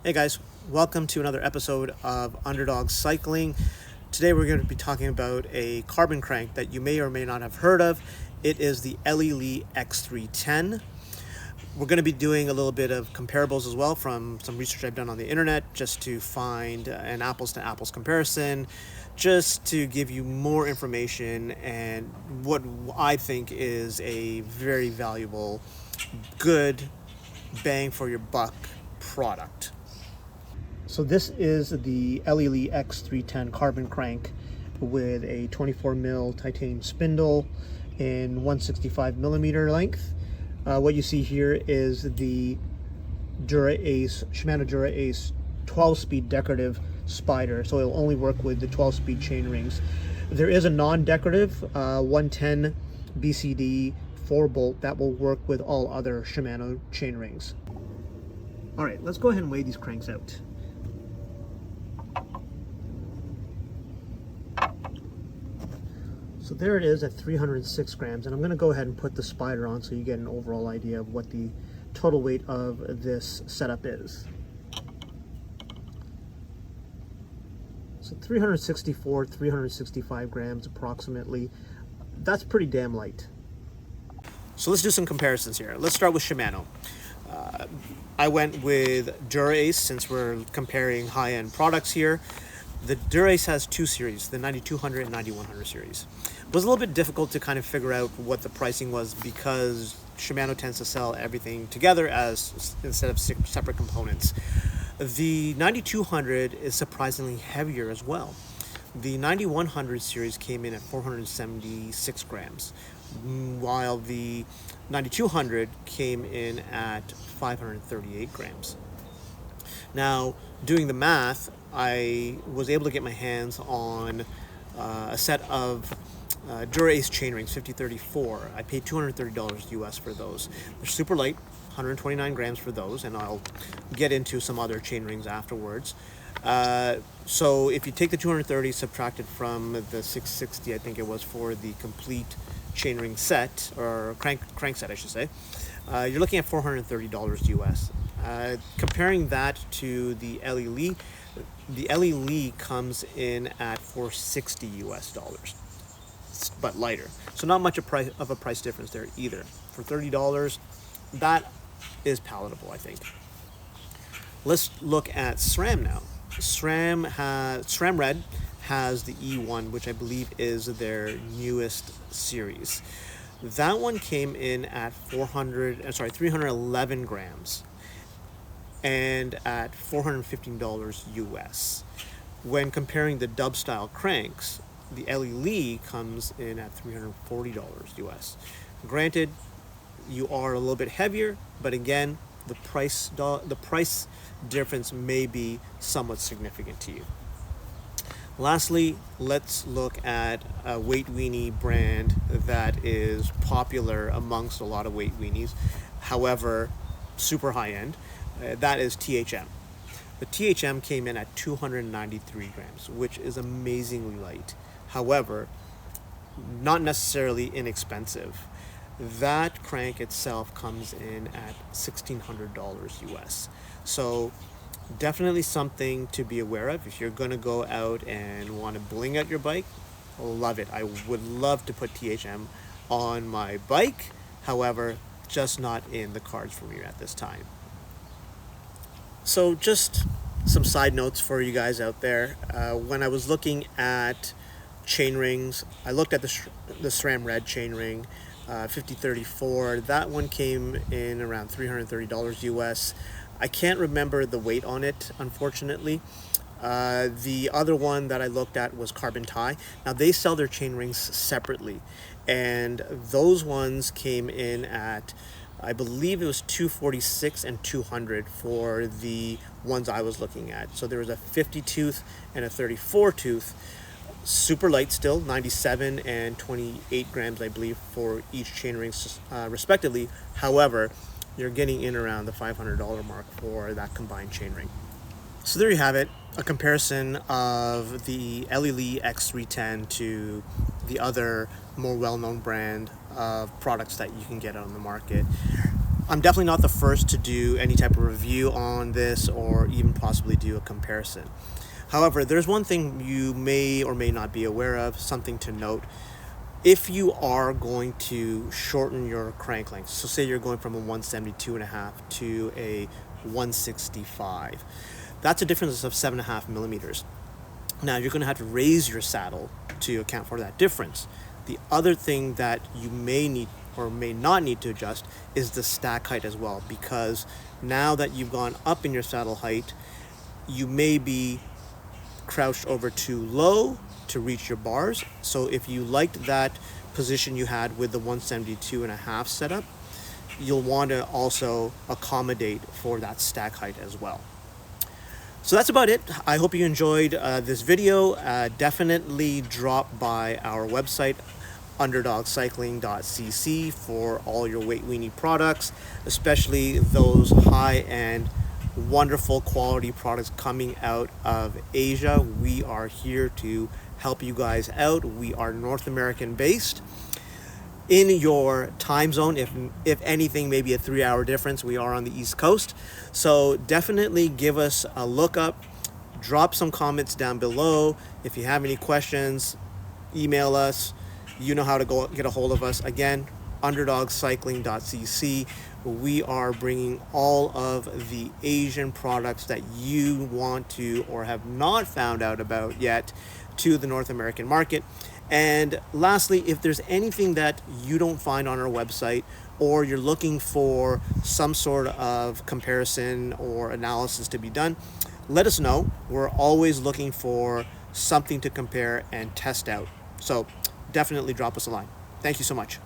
Hey guys, welcome to another episode of Underdog Cycling. Today we're going to be talking about a carbon crank that you may or may not have heard of. It is the Lee X310. We're going to be doing a little bit of comparables as well from some research I've done on the internet just to find an apples to apples comparison, just to give you more information and what I think is a very valuable, good bang for your buck product. So this is the Lee X310 carbon crank with a 24mm titanium spindle in 165mm length. What you see here is the Shimano Dura Ace 12-speed decorative spider, so it'll only work with the 12-speed chain rings. There is a non-decorative 110 BCD 4-bolt that will work with all other Shimano chain rings. All right, let's go ahead and weigh these cranks out. So there it is at 306 grams, and I'm going to go ahead and put the spider on so you get an overall idea of what the total weight of this setup is. So 365 grams approximately. That's pretty damn light. So let's do some comparisons here. Let's start with Shimano. I went with Dura Ace since we're comparing high-end products here. The Dura Ace has two series, the 9200 and 9100 series. It was a little bit difficult to kind of figure out what the pricing was because Shimano tends to sell everything together instead of separate components. The 9200 is surprisingly heavier as well. The 9100 series came in at 476 grams, while the 9200 came in at 538 grams. Now, doing the math, I was able to get my hands on a set of Dura Ace chain rings, 5034. I paid $230 US for those. They're super light, 129 grams for those, and I'll get into some other chain rings afterwards. So if you take the 230 subtracted from the 660, I think it was for the complete chain ring set, or crank set I should say, you're looking at $430 US. Comparing that to the Lee, the Lee comes in at $460 US, but lighter. So not much of a price difference there either. For $30, that is palatable, I think. Let's look at SRAM now. SRAM Red has the E1, which I believe is their newest series. That one came in at 311 grams and at $415 US. When comparing the dub style cranks, the Lee comes in at $340 US. Granted, you are a little bit heavier, but again, the price difference may be somewhat significant to you. Lastly, let's look at a weight weenie brand that is popular amongst a lot of weight weenies, however, super high end. That is THM. The THM came in at 293 grams, which is amazingly light. However, not necessarily inexpensive. That crank itself comes in at $1,600 US. So definitely something to be aware of. If you're going to go out and want to bling out your bike, love it. I would love to put THM on my bike. However, just not in the cards for me at this time. So just some side notes for you guys out there. When I was looking at chain rings, I looked at the SRAM Red chain ring, 5034. That one came in around $330 US. I can't remember the weight on it, unfortunately. The other one that I looked at was Carbon Tie. Now they sell their chain rings separately, and those ones came in at, I believe it was 246 and 200 for the ones I was looking at. So there was a 50 tooth and a 34 tooth, super light still, 97 and 28 grams, I believe, for each chain ring respectively. However, you're getting in around the $500 mark for that combined chain ring. So there you have it, a comparison of the Lee X310 to the other more well-known brand of products that you can get on the market. I'm definitely not the first to do any type of review on this or even possibly do a comparison. However, there's one thing you may or may not be aware of, something to note. If you are going to shorten your crank length, so say you're going from a 172.5 to a 165, that's a difference of 7.5 millimeters. Now you're going to have to raise your saddle to account for that difference. The other thing that you may need or may not need to adjust is the stack height as well, because now that you've gone up in your saddle height, you may be crouched over too low to reach your bars. So if you liked that position you had with the 172.5 setup, you'll want to also accommodate for that stack height as well. So that's about it. I hope you enjoyed this video. Definitely drop by our website, underdogscycling.cc, for all your weight weenie products, especially those high-end, wonderful quality products coming out of Asia. We are here to help you guys out. We are North American based. In your time zone, if anything, maybe a 3-hour difference, we are on the East Coast. So definitely give us a look up, drop some comments down below. If you have any questions, email us. You know how to go get a hold of us. Again, underdogscycling.cc. We are bringing all of the Asian products that you want to or have not found out about yet to the North American market. And lastly, if there's anything that you don't find on our website, or you're looking for some sort of comparison or analysis to be done, let us know. We're always looking for something to compare and test out. So definitely drop us a line. Thank you so much.